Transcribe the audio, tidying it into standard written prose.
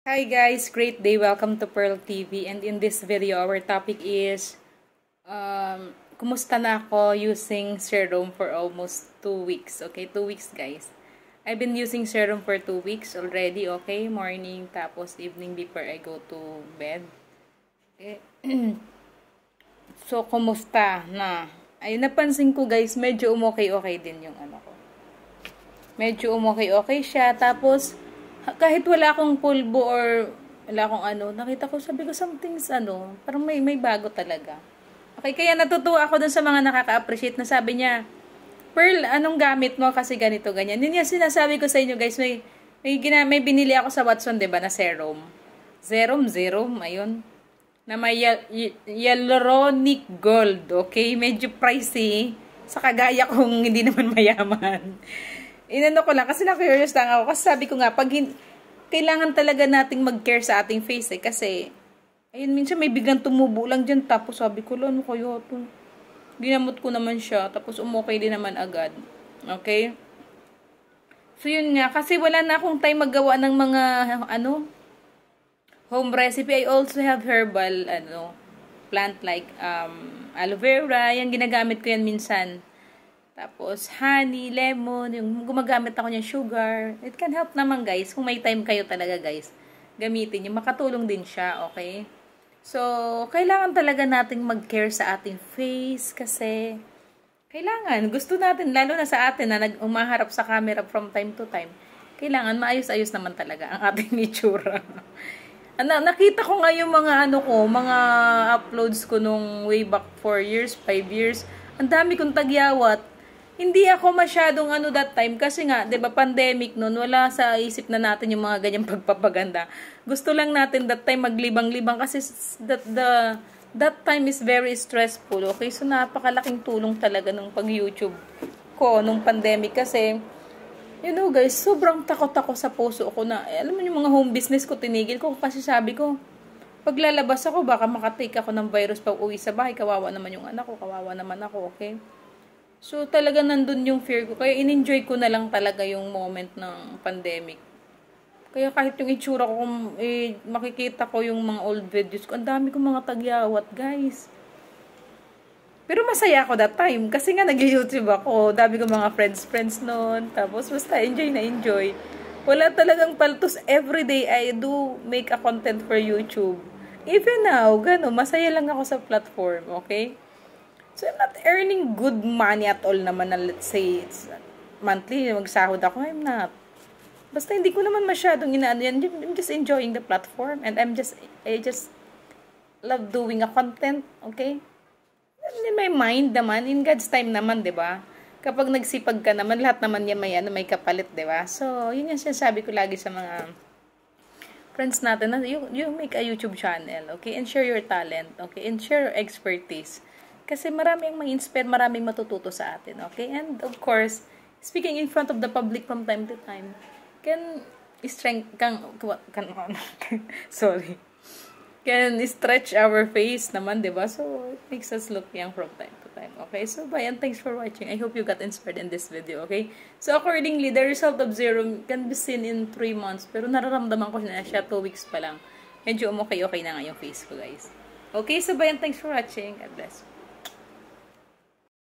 Hi guys, great day. Welcome to Pearl TV. And in this video, our topic is kumusta na ako using serum for almost 2 weeks. Okay, 2 weeks guys. I've been using serum for 2 weeks already. Okay, morning tapos evening before I go to bed. Okay. So, kumusta na? Ay, napansin ko guys, medyo umokay-okay din yung ano ko. Medyo umokay-okay siya. Tapos, kahit wala akong pulbo or wala akong ano, nakita ko, sabi ko, something's ano, parang may bago talaga. Okay, kaya natutuwa ako dun sa mga nakaka-appreciate na sabi niya, Pearl, anong gamit mo? Kasi ganito, ganyan. Yun yung sinasabi ko sa inyo, guys. May binili ako sa Watson, diba, na serum. Serum, ayun. Na may hyaluronic gold, okay? Medyo pricey. Sa kagaya kong hindi naman mayaman. Inano ko lang, kasi na-curious lang ako. Kasi sabi ko nga, kailangan talaga nating mag-care sa ating face eh. Kasi, ayun, minsan may biglang tumubo lang dyan. Tapos sabi ko, ano kayo ito? Ginamot ko naman siya. Tapos umokay din naman agad. Okay? So, yun nga. Kasi wala na akong time maggawa ng mga, home recipe. I also have herbal, plant like, aloe vera. Yan, ginagamit ko yan minsan. Tapos, honey, lemon, yung gumagamit ako niya sugar. It can help naman, guys. Kung may time kayo talaga, guys, gamitin yung makatulong din siya, okay? So, kailangan talaga nating mag-care sa ating face kasi kailangan, gusto natin, lalo na sa atin na umaharap sa camera from time to time, kailangan maayos-ayos naman talaga ang ating itsura. Nakita ko nga yung mga mga uploads ko nung way back 4 years, 5 years. Ang dami kong tagyawat. Hindi ako masyadong that time kasi nga, 'di ba, pandemic noon, wala sa isip na natin yung mga ganyang pagpapaganda. Gusto lang natin that time maglibang-libang kasi that time is very stressful. Okay? So napakalaking tulong talaga ng pag-YouTube ko nung pandemic kasi guys, sobrang takot ako sa puso ko na, alam mo yung mga home business ko, tinigil ko kasi sabi ko, paglalabas ako, baka makatake ako ng virus pag uwi sa bahay, kawawa naman yung anak ko, kawawa naman ako, okay? So, talaga nandun yung fear ko. Kaya in-enjoy ko na lang talaga yung moment ng pandemic. Kaya kahit yung itsura ko, makikita ko yung mga old videos ko, ang dami kong mga tagyawat, guys. Pero masaya ako that time. Kasi nga nag-YouTube ako. Dami ko mga friends noon. Tapos basta enjoy na enjoy. Wala talagang paltos. Everyday I do make a content for YouTube. Even now, masaya lang ako sa platform, okay? So, I'm not earning good money at all naman na, let's say, it's monthly, magsahod ako. I'm not. Basta hindi ko naman masyadong inaano yan. I'm just enjoying the platform. And I just love doing a content, okay? In my mind naman, in God's time naman, 'di ba? Kapag nagsipag ka naman, lahat naman yan may kapalit, 'di ba? So, yun yung sinasabi ko lagi sa mga friends natin na you make a YouTube channel, okay? And share your talent, okay? And share your expertise. Kasi marami ang ma-inspire, maraming matututo sa atin, okay? And of course, speaking in front of the public from time to time sorry. Can stretch our face naman, diba? So, it makes us look young from time to time. Okay? So, bye and thanks for watching. I hope you got inspired in this video, okay? So, accordingly, the result of serum can be seen in 3 months. Pero nararamdaman ko na siya 2 weeks pa lang. Medyo okay na nga yung face ko, guys. Okay? So, bye and thanks for watching. God bless.